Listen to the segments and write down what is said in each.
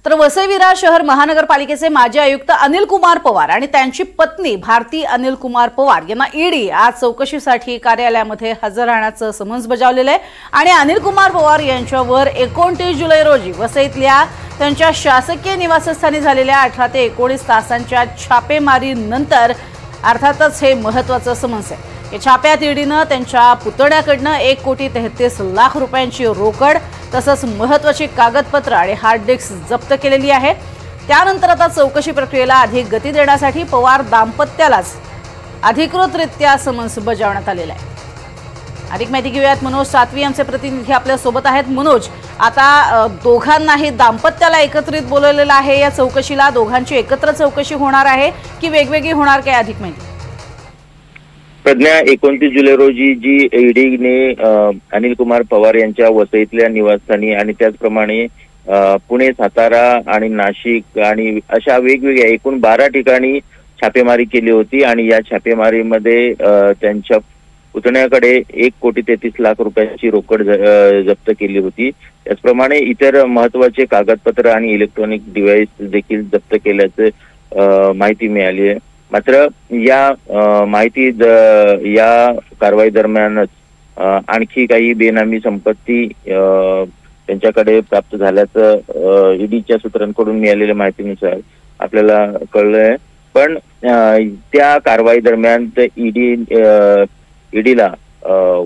तर वसई विरार शहर महानगरपालिकेचे माजी आयुक्त अनिल कुमार पवार आणि त्यांची पत्नी भारती अनिल कुमार पवार यांना ईडी आज चौकशीसाठी कार्यालयामध्ये हजर राहण्याचं समन्स बजावलेलं आहे आणि अनिल कुमार पवार यांच्यावर 29 जुलै रोजी वसईतल्या त्यांच्या शासकीय निवासस्थानी झालेल्या 18 ते 19 तासांच्या छापेमारीनंतर अर्थातच हे महत्त्वाचं समन्स आहे। या छाप्यात ईडीनं त्यांच्या पुतण्याकडनं 1,33,00,000 रुपयांची रोकड तसंच महत्त्वाची कागदपत्र आणि हार्ड डिस्क जप्त केलेली आहे। त्यानंतर आता चौकशी प्रक्रियेला अधिक गती देण्यासाठी पवार दाम्पत्यालाच अधिकृतरित्या समन्स बजावण्यात आलेला आहे। अधिक माहिती घेऊयात, मनोज सातवी आमचे प्रतिनिधी आपल्या सोबत आहेत। मनोज, आता दोघांनाही दाम्पत्याला एकत्रित बोलवलेलं आहे या चौकशीला, दोघांची एकत्र चौकशी होणार आहे की वेगवेगळी होणार, काय अधिक माहिती? प्रज्ञा, 29 जुलै रोजी जी ईडीने अनिल कुमार पवार यांच्या वसईतल्या निवासस्थानी आणि त्याचप्रमाणे पुणे, सातारा आणि नाशिक आणि अशा वेगवेगळ्या एकूण 12 ठिकाणी छापेमारी केली होती आणि या छापेमारीमध्ये त्यांच्या पुतण्याकडे 1,33,00,000 रुपयांची रोकड जप्त केली होती। त्याचप्रमाणे इतर महत्त्वाचे कागदपत्र आणि इलेक्ट्रॉनिक डिव्हाइस देखील जप्त केल्याचं माहिती मिळाली आहे। मात्र या कारवाई दरम्यानच आणखी काही बेनामी संपत्ती त्यांच्याकडे प्राप्त झाल्याचं ईडीच्या सूत्रांकडून मिळालेल्या माहितीनुसार आपल्याला कळलंय। पण त्या कारवाई दरम्यान ईडीला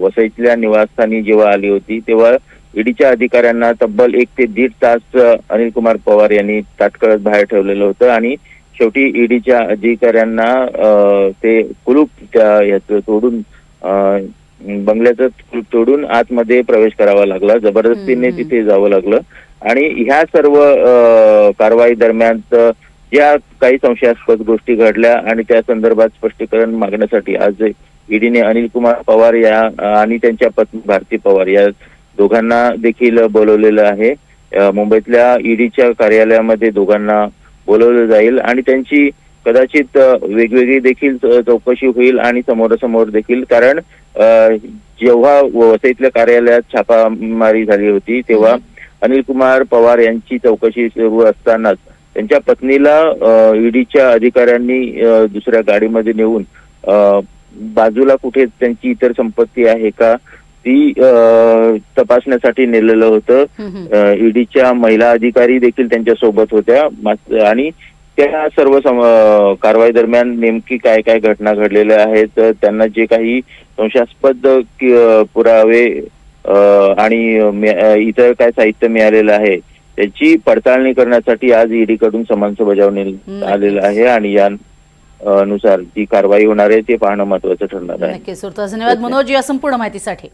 वसईतल्या निवासस्थानी जेव्हा आली होती तेव्हा ईडीच्या अधिकाऱ्यांना तब्बल 1 ते 1.5 तास अनिल कुमार पवार यांनी ताटकळत बाहेर ठेवलेलं होतं आणि शेवटी ईडीच्या अधिकाऱ्यांना ते कुलूप तोडून बंगल्याचं कुलूप तोडून आतमध्ये प्रवेश करावा लागला, जबरदस्तीने तिथे जावं लागलं। आणि ह्या सर्व कारवाई दरम्यान ज्या काही संशयास्पद गोष्टी घडल्या आणि त्या संदर्भात स्पष्टीकरण मागण्यासाठी आज ईडीने अनिल कुमार पवार आणि त्यांच्या पत्नी भारती पवार या दोघांना देखील बोलवलेलं आहे। मुंबईतल्या ईडीच्या कार्यालयामध्ये दोघांना बोलवलं जाईल आणि त्यांची कदाचित वेगवेगळी देखील चौकशी होईल आणि समोरासमोर देखील, कारण जेव्हा वसईतल्या कार्यालयात छापामारी झाली होती तेव्हा अनिल कुमार पवार यांची चौकशी सुरू असतानाच त्यांच्या पत्नीला ईडीच्या अधिकाऱ्यांनी दुसऱ्या गाडीमध्ये नेऊन बाजूला कुठे त्यांची इतर संपत्ती आहे का ती तपासण्यासाठी नेलेलं होतं। ईडीच्या महिला अधिकारी देखील त्यांच्या सोबत होत्या आणि त्या सर्व कारवाई दरम्यान नेमकी काय काय घटना घडलेल्या आहेत, त्यांना जे काही संशयास्पद पुरावे आणि इतर काय साहित्य मिळालेलं आहे त्याची पडताळणी करण्यासाठी आज ईडी कडून समन्स बजावण्यात आलेलं आहे आणि या नुसार जी कारवाई होणार आहे ते पाहणं महत्त्वाचं ठरणार आहे। नक्कीच, धन्यवाद मनोज या संपूर्ण माहितीसाठी।